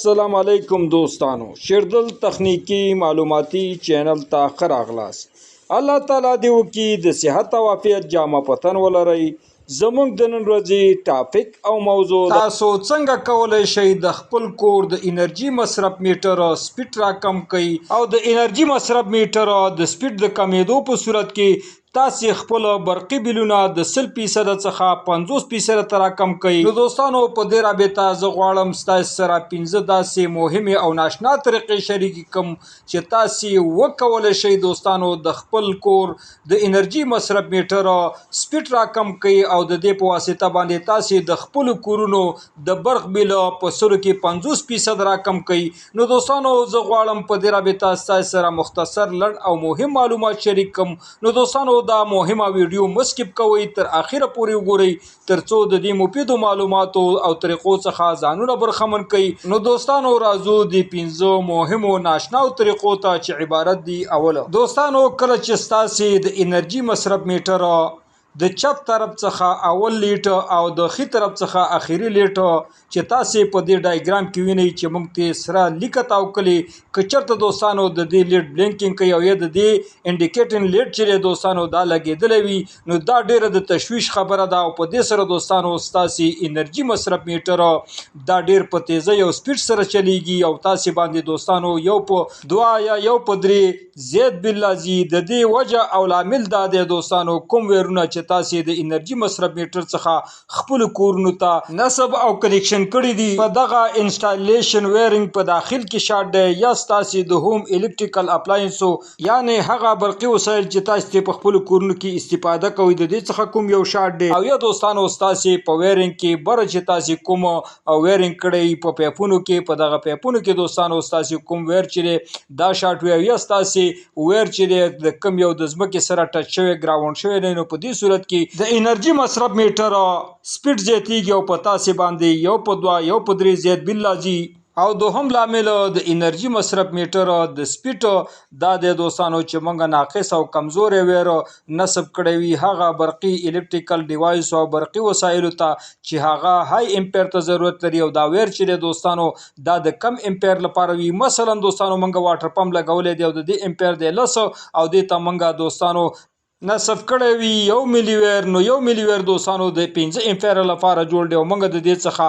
السلام علیکم دوستانو شیردل تخنیکی معلوماتی چینل ته ښه راغلاست الله تعالی دې وکړي د صحت او عافیت جامه پتن ولرئ زموږ د نن ورځې ټاپک او موضوع تاسو څنګه کولی شئ د خپل کور د انرژي مصرف میټر سپیډ راکم کړئ او د انرژي مصرف میټر د سپیډ د کمیدو په صورت کې تاسې خپل برقي بیلونه د 100% څخه 50% ته راکم کړئ. نو دوستانو په دې رابطه زه غواړم ستاسو سره 15 داسې مهمې او ناشنا طریقې شریکې کړم چې تاسې وکولی شئ دوستانو د خپل کور د انرژي مصرف میټر سپیډ راکم کړئ او د دې په واسطه باندې تاسې د خپلو کورونو د برق بیل په سلو کې 50% راکم کړئ. نو دوستانو زه غواړم په دې رابطه ستاسو سره مختصر لنډ او مهم معلومات شریک کړم. نو دوستانو دا مهمه ویډیو مسکپ کوئ تر اخره پورې وګورئ ترڅو د دې مفیدو معلوماتو او طریقو څخه ځانونه برخمن کړئ. نو دوستانو راځو د 15 مهمو ناشنا طریقو ته چې عبارت دي. اوله دوستانو کله چې ستاسې د انرژي مصرف میټر د چپ طرف څخه اول لیټ او د خي طرف څخه اخیری لیټ چې تاسې په دې ډایګرام کې وینئ چې موږ ته سره لیکه تاو کړي که چېرته دوستانو د دې لیټ بلینکینګ کوي او یا د دې انډیکیټنګ لیټ چې دوستانو دا لګېدلی وي نو دا ډیره د تشویش خبره ده او په دې سره دوستانو ستاسې انرژي مصرف میټر دا ډیر په تیزۍ او سپیډ سره چلیږي او تاسې باندې دوستانو یو په 2 یا یو په 3 زیات بیل راځي. د دې وجه او لامل دا دی دوستانو کوم ویرونه چې تاسې د انرژي مصرف میټر څخه خپل کورونو ته نصب او کنیکشن کړی دي په دغه انسټالیشن ویرینګ په داخل کې شارټ دی یا ستاسې د هوم الکتریکل اپلاینسو یعنی هغه برقي وسایل چې تاسې په خپل کورونو کې استفاده کوئ د دې څخه کوم یو شارټ دی او یا دوستانو ستاسې په ویرینګ کې بره چې تاسې کوم ویرینګ کړی په پیپونو کې په دغه پیپونو کې دوستانو ستاسې کوم ویر چې دا شارټ وي او یا ستاسې ویر چې د کم یو د ځمکې سره ټچ شوی ګراوند شوی دی نو په دې صورت کې د انرژي مصرف میټر سپیډ زیاتیږي او په تاسې باندې یو په 2 یو په 3 زیات بیل راځي. او دوهم لامل د انرژي مصرف میټر د سپیډ دا د دوستانو چې موږ ناقص او کمزوري ویر نصب کړی وي هغه برقي الکتریکل ډیوایس او برقي وسایلو ته چې هغه های امپیر ته ضرورت لري او دا ویر چې دوستانو دا د کم امپیر لپاره وي. مثلا دوستانو موږ واټر پمپ لګولې دی او د دې امپیر دی 10 او دې ته موږ دوستانو نصب کړی وي 1 ملي ویر نو 1 ملي ویر دوستانو د 15 امپیر لپاره جوړ دی او موږ د دې څخه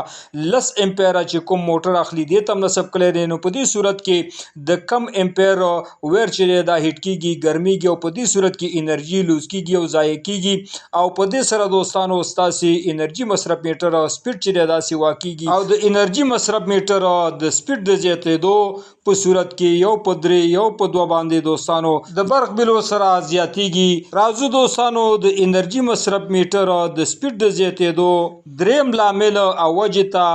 10 امپیر چې کوم موټر اخلي دې تم نصب کړی دی نو په دې صورت کې د کم امپیر ویر چې دا هیټ کیږي ګرمیږي او په دې صورت کې انرژي لوز کیږي او ضایع کیږي او په دې سره دوستانو ستاسې انرژي مصرف میټر سپیډ چې داسې واقعيږي او د انرژي مصرف میټر د سپیډ د زیاتېدو په صورت کې یو په 3 یو په 2 باندې دوستانو د برق بیلو سره زیاتیږي. راځو دوستانو د انرژي مصرف میټر د سپیډ د زیاتېدو دریم لامل او وجه ته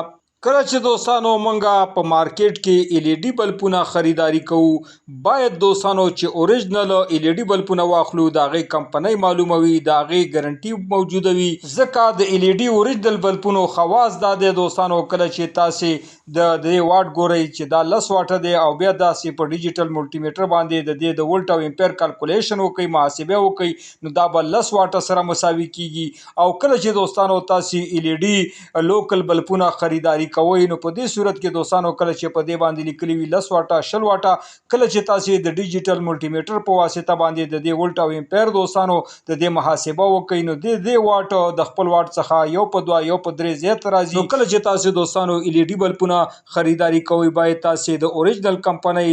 کله چې دوستانو منګه په مارکیټ کې LED بلپونه خریداري کوو باید دوستانو چې اوریجنل LED بلپونه واخلو د هغې کمپنۍ معلوموي د هغې ګارنټي موجوده وي ځکه د LED اوریجنل بلپونو خواص دا دی دوستانو کله چې تاسې د دې واټ ګورئ چې دا 10 واټه دی او بیا داسې په ډیجیټل ملټي میټر باندې د دې د ولټ او امپیر کالکولیشن وکړئ محاسبه وکړئ نو دا به 10 واټه سره مساوي کیږي او کله چې دوستانو تاسې LED لوکل بلپونه خریداري کوئ نو په دې صورت کې دوستانو کله چې په دې باندې لیکلي وي 10 واټه 20 واټه کله چې تاسې د ډیجیټل ملټي میټر په واسطه باندې د دې ولټ او امپیر دوستانو د دې محاسبه وکړئ نو د دې واټ د خپل واټ څخه یو په 2 یو په 3 زیات راځي. نو کله چې تاسې دوستانو LED بلپونه خریداري کوئ باید تاسې د اوریجنل کمپنۍ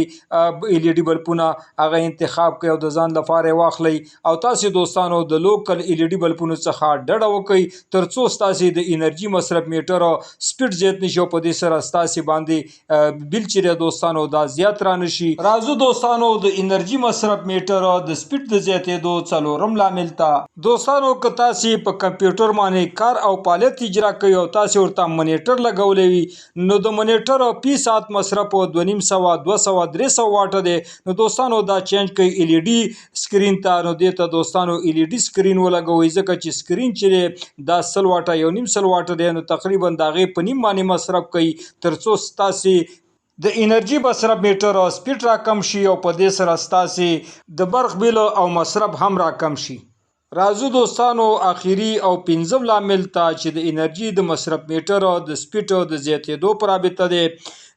LED بلپونه هغه انتخاب کړئ او د ځان لپاره واخلئ او تاسې دوستانو د لوکل LED بلپونو څخه ډډه وکړئ ترڅو ستاسې د انرژي مصرف میټر سپیډ زیات نشي او په دې سره ستاسې باندې بیل چې دوستانو دا زیات را نشي. راځو دوستانو د انرژي مصرف میټر د سپیډ د زیاتېدو څلورم لامل ته دوستانو که تاسې په کمپیوټر باندې کار او فعالیت اجرا کوئ او تاسې ورته منیټر لګولی وي نو د منیټر فی ساعت مصرف 2500 200 300 واټه دی نو دوستانو دا چینج کوي LED سکرین ته نو دې ته دوستانو LED سکرین ولګوئ ځکه چې سکرین چې دا 100 واټه یو نیم 100 واټه دی نو تقریبا د هغې په نیم باندې مصرف کوي ترڅو ستاسې د انرژي مصرف میټر سپیډ را کم شي او په دې سره ستاسې د برق بیل او مصرف هم را کم شي. راځو دوستانو اخیری او پنځم لامل ته چې د انرژي د مصرف میټر د سپیډ د زیاتېدو په رابطه دی.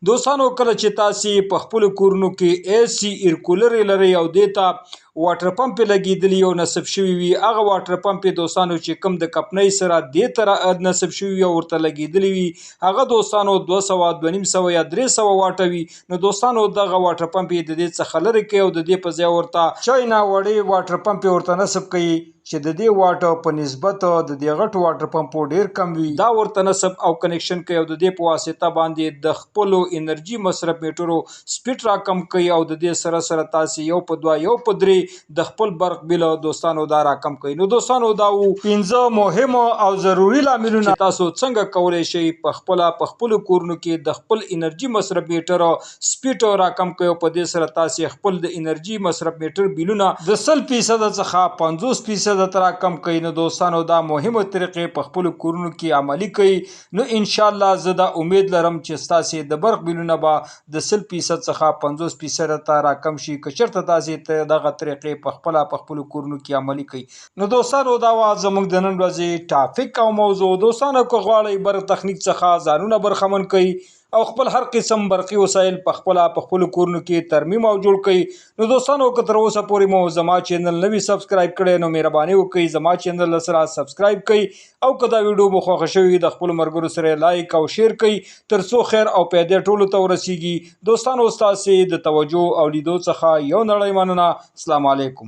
دوستانو کله چې تاسې په خپلو کورونو کې اے سی ایر کولر لرئ او دې ته واټر پمپ لګېدلی او نصب شوي وي، هغه واټر پمپ دوستانو چې کوم د کپنۍ سره دې ته نصب شوي وي او ورته لګېدلی وي، هغه دوستانو 200 250 یا 300 واټه وي. نو دوستانو دغه واټر پمپ د دې څخه لرې کوي او د دې په ځای ورته چاینا وړې واټر پمپ ورته نصب کوي چې د دې واټو په نسبت د دې غټو واټر پمپو ډیر کم وي. دا ورته نصب او کنیکشن کوي او د دې په واسطه باندې د خپلو انرژي مصرف میټرو سپیډ راکم کوي او د دې سره سره تاسې یو په دوه یو په درې د خپل برق بیل دوستانو دا راکم کوي. نو دوستانو دا و 15 مهم او ضروری لاملونه چې تاسو څنګه کولی شئ په خپلو کورونو کې د خپل انرژي مصرف میټر سپیډ راکم کوي او په دې سره تاسې خپل د انرژي مصرف میټر بیلونه د 100% څخه 50% تر کم کوي. نو دوستانو دا مهمه طریقې په خپل کورونو کې عملی کوي. نو ان شاء الله زه دا امید لرم چې تاسې د برق بیلونه به د 100% څخه 50% ته راکم شي که چېرته تاسې دغه طریقې په خپلو کورونو کې عملی کوي. نو دوستانو دا وه زموږ د نن ورځې ټاپک او موضوع. دوستانو که غواړئ برق تخنیک څخه ځانونه برخمن کوئ او خپل هر قسم برقي وسایل په خپلو کورونو کې ترمیم او جوړ کړئ، نو دوستانو که تر اوسه پورې مو زما چینل نه وي سبسکرایب کړی نو مهرباني وکړئ زما چینل سره سبسکرایب کړئ او که دا ویډیو مو خوښه شوې د خپلو ملګرو سره لایک او شیر کړئ تر څو خیر او پیدا ټولو ته ورسیږي. دوستانو ستاسې د توجه او لیدو څخه یو نړۍ مننه. السلام علیکم.